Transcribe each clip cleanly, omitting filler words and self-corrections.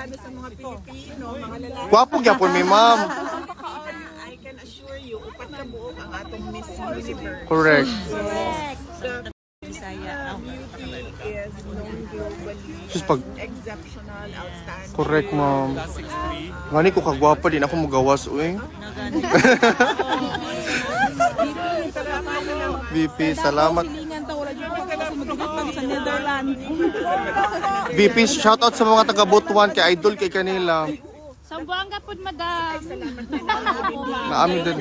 sigurado sa mga Pilipino, mga lalaki. Gwapo gyapon mi ma'am. I can assure you, upat ka buok ang atong Miss Universe. Correct. Yes. The beauty is known globally Just as pag- exceptional, outstanding. Correct ma'am. Ngani ko kagwapa din ako magawas uy. VP, salamat. VP, shoutout sa mga taga Butuan kay idol kay kanila. Sambuanga po, madam. Naamin din.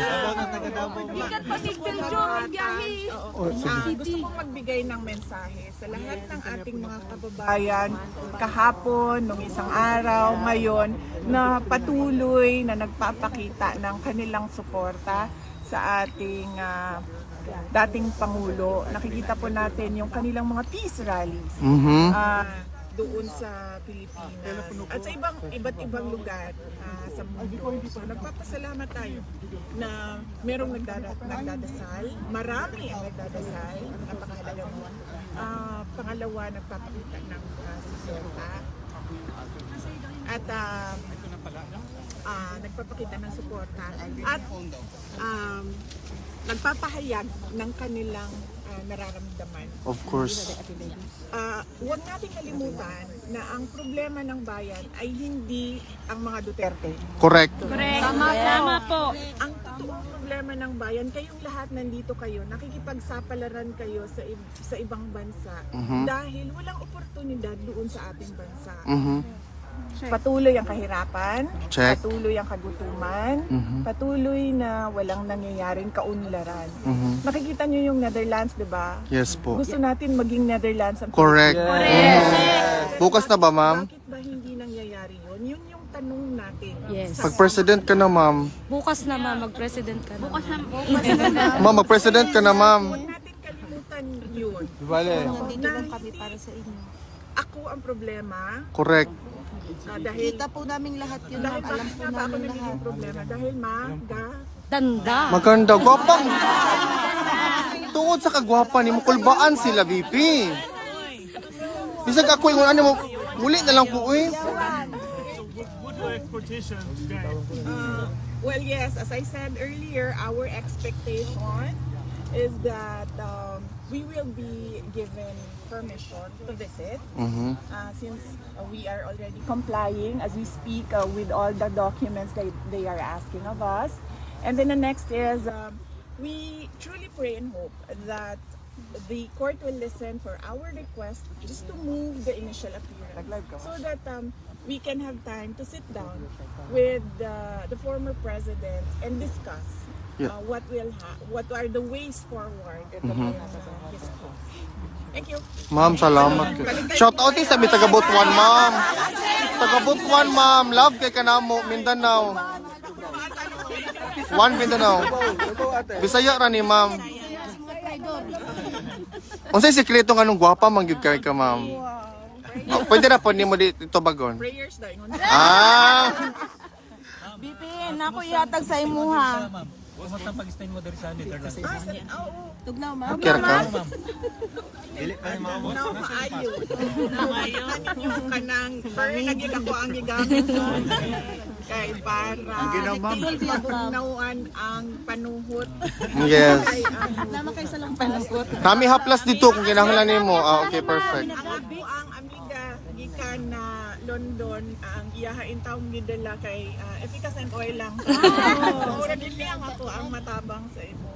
Ikat pa si Belgium, ang biyahe. Gusto kong magbigay ng mensahe sa lahat ng ating mga kababayan kahapon, nung isang araw, ngayon, na patuloy na nagpapakita ng kanilang suporta sa ating dating Pangulo. Nakikita po natin yung kanilang mga peace rallies doon sa Pilipinas at sa iba't ibang lugar sa mundo. So nagpapasalamat tayo na merong nagdadasal, marami ang nagdadasal, napakahalaga mo. Pangalawa, nagpapakita ng suporta at nagpapakita ng suporta at nagpapahayag ng kanilang nararamdaman. Of course. Huwag nating kalimutan na ang problema ng bayan ay hindi ang mga Duterte. Correct. Correct. Tama po. Ang totoong problema ng bayan, kayong lahat nandito kayo, nakikipagsapalaran kayo sa ibang bansa dahil walang oportunidad doon sa ating bansa. Patuloy ang kahirapan, Check. patuloy ang kagutuman, patuloy na walang nangyayaring kaunlaran. Nakikita nyo yung Netherlands, di ba? Yes po. Gusto natin maging Netherlands ang Correct. Bukas na ba ma'am? Bakit ba hindi nangyayari yun? Yun yung tanong natin. Yes. Pag president ka na ma'am. Bukas na, ma, mag-president ka na. Bukas na. Ma'am, mag-president ka na ma'am. Huwag natin kalimutan yun. Vale. Na kami para sa inyo. Ako ang problema. Correct. Dahil Kita po namin lahat yun. dahil Alam bakit po nga ba ako namin lahat. nagiging problema? Dahil Tanda. Maganda. Gwapang. Tungod sa kagwapa ni Mukulbaan sila, VP. Bisag ako yung ano mo, muli na lang ko, uy. well, yes, as I said earlier, our expectation is that we will be given permission to visit since we are already complying as we speak with all the documents that they are asking of us. And then the next is we truly pray and hope that the court will listen for our request just to move the initial appearance so that we can have time to sit down with the former president and discuss what are the ways forward in his cause. Thank you. Ma'am, salamat. Shout out sa mi taga Butuan, ma'am. Taga Butuan, ma'am. Love kay kanamo, Mindanao. One Mindanao. Bisaya ra ni ma'am. Unsay sekreto nga nung gwapa man gyud kay ka, ma'am? Oh, pwede na po nimo dito bagon. Prayers daw ingon. Bipin, ako ihatag sa imuha. Kumusta pag-stay mo dari sa Netherlands? Tugnaw, ma'am. Okay ka? Dili pa yung mamo. No, maayo. Maayo. Yung kanang, pero naging ako ang gigamit doon. Kay para nauan ang panuhot. Yes. Nama kayo sa lang panakot. Kami haplas dito kung kinahanglan nimo. Okay, perfect. Ako ang amiga gikan na London ang iyahain taong gidala kay efficacy and oil lang. Mura din lang ako ang matabang sa imo.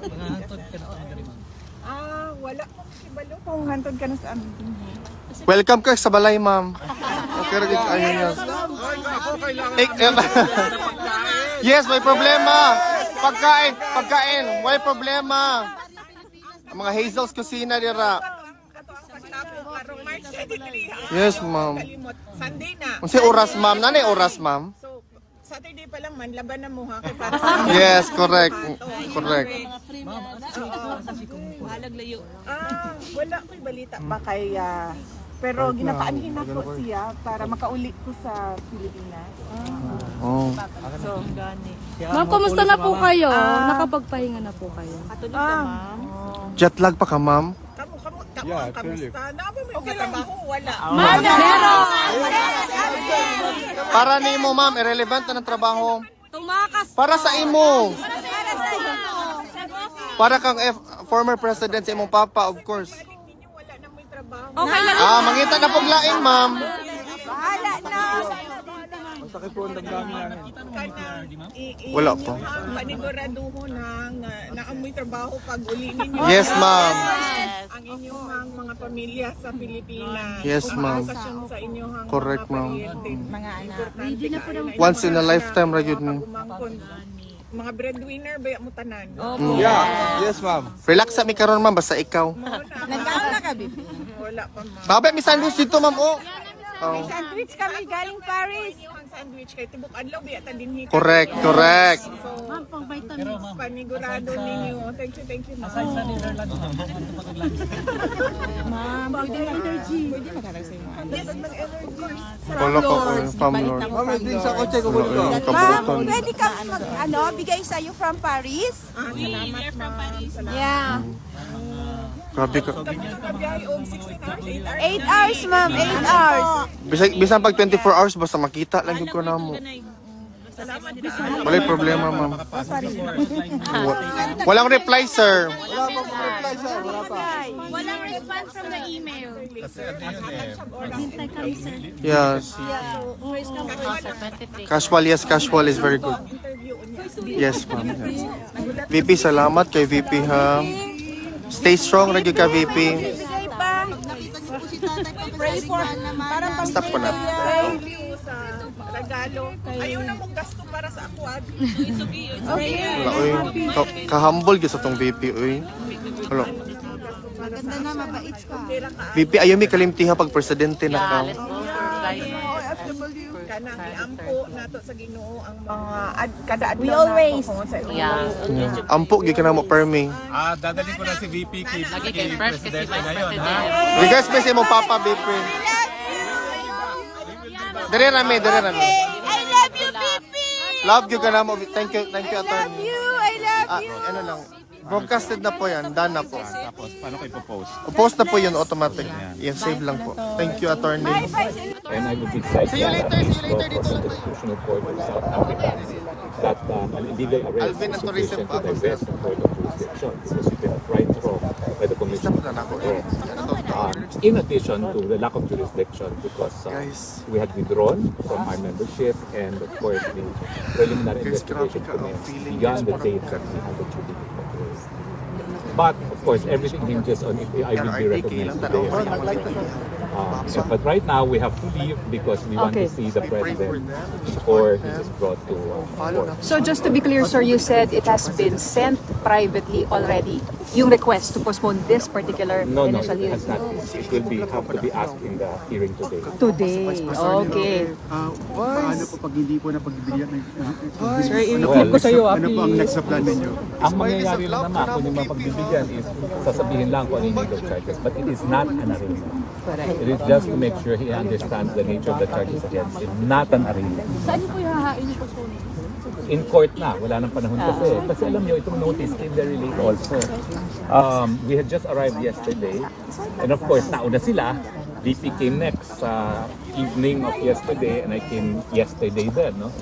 Mga hantod ka na sa ma'am. Wala ko kibalo kung hantod ka na sa amin. Welcome ka sa balay, ma'am. Okay ra gid ayun niya. Yes, may problema. Pagkain, may problema. Ang mga Hazel's Kusina dira. Yes, ma'am. Sunday na. Unsay oras, ma'am? Nanay oras, ma'am? So, Saturday pa lang man, laban na mo ha. Kay para sa Yes, correct. Correct. Wala ko'y balita pa kay pero ginapaanhin ako siya para makauli ko sa Pilipinas. Oh. So, Ma'am, kumusta na po kayo? Nakapagpahinga na po kayo? Jet lag pa ka, ma'am? kamusta? Naba mo yung trabaho? Wala. Meron! Para ni mo, ma'am, irrelevant na ng trabaho. Tumakas. Para sa imo. Para kang former president sa imong papa, of course. Ninyo wala na may trabaho. Okay lang. Mangita na paglain, ma'am. Bahala na. Wala pa. Paniguraduho na amoy trabaho pag uli ninyo. Yes, ma'am. Ang inyong mga pamilya sa Pilipinas. Yes, ma'am. Kumpensasyon sa inyong Correct, ma'am. mga anak. Once in a lifetime ra yun mo. Mga breadwinner ba mo tanan? Yes, ma'am. Relax sa mi karon, ma'am, basta ikaw. Nagkaon na ka, baby. Wala pa ma'am. Babe, may sandwich dito, ma'am. Oh. Oh. Sandwich kami galing Paris. Ang sandwich kay tibok adlaw biya ta dinhi. Correct, correct. Pero panigurado ninyo. Thank you ma'am. Aside sa Netherlands, ma'am. Ma'am, pwede na energy. Pwede na karag sa imo. Wala ka ko from Lord. Ma'am, Kabutan. pwede ka bigay sa'yo from Paris? Salamat ma'am. Yeah. Grabe ka. Kabiyay og 16 hours, 8 hours. 8 hours, ma'am. 8 hours. Bisan pag 24 hours, basta makita lang yung ko na mo. Walay problema, ma'am. Walang reply, sir. Walang response from the email. Hintay kami, sir. Yes. Casual, yes, casual is very good. Yes, ma'am. Yes. VP, salamat kay VP, ha. Stay strong, lagi ka, VP. Bigay pa. Pray for. Parang pang Stop ko na. Thank you sa regalo. Ayaw na mong gasto para sa aquad. Wala, uy. Kahambol gyud sa tong VP, uy. Hello. Ganda na, mabait ka. VP, ayaw mi kalimtiha pag presidente na ka. Kanang iampo nato sa Ginoo ang mga kada adlaw We always. sa Ampo gyud ka na mo permi. Dadalhin ko na si VP kay Presidente ngayon, ha? Regards ba sa imong papa, VP? Dire rami, dire rami. I love you, Pipi. Love you ka na mo. Thank you, attorney. I love you. Ano lang. Broadcasted na po yan. Done na po. Tapos, paano kayo post? Post na po yun automatic. Yan, save lang po. Thank you, attorney. And I would be excited See you later, dito lang tayo. Constitutional Court of South Africa that an illegal arrest Alvin is ng tourism sufficient pa to ako, divest the court of jurisdiction. This has been right wrong by the Commission. Stop na ako. In addition to the lack of jurisdiction, because Guys. we had withdrawn from our membership, and of course the preliminary Guys, investigation grabe ka, commenced feeling beyond is the parang date that we had the jurisdiction. But of course, everything hinges on if I will be recognized today or not. But right now, we have to leave because we want to see the president before he is brought to court. So just to be clear, sir, you said it has been sent privately already, yung request to postpone this particular No, it initial hearing. has not been. It will be have to be asked in the hearing today. Today, okay. Paano po pag hindi po napagbibigyan ng Sir, ano po ang next na plan ninyo? Ang mangyayari lang naman kung yung mapagbibigyan is sasabihin lang kung ano yung legal charges, but it is not an arraignment. It is just to make sure he understands the nature of the charges against him, not an arraignment. Saan po yung hahain yung postpone? In court na, wala nang panahon kasi. Kasi alam nyo, itong notice came very late also. We had just arrived yesterday, and of course, nauna sila. VP came next sa evening of yesterday, and I came yesterday then, no?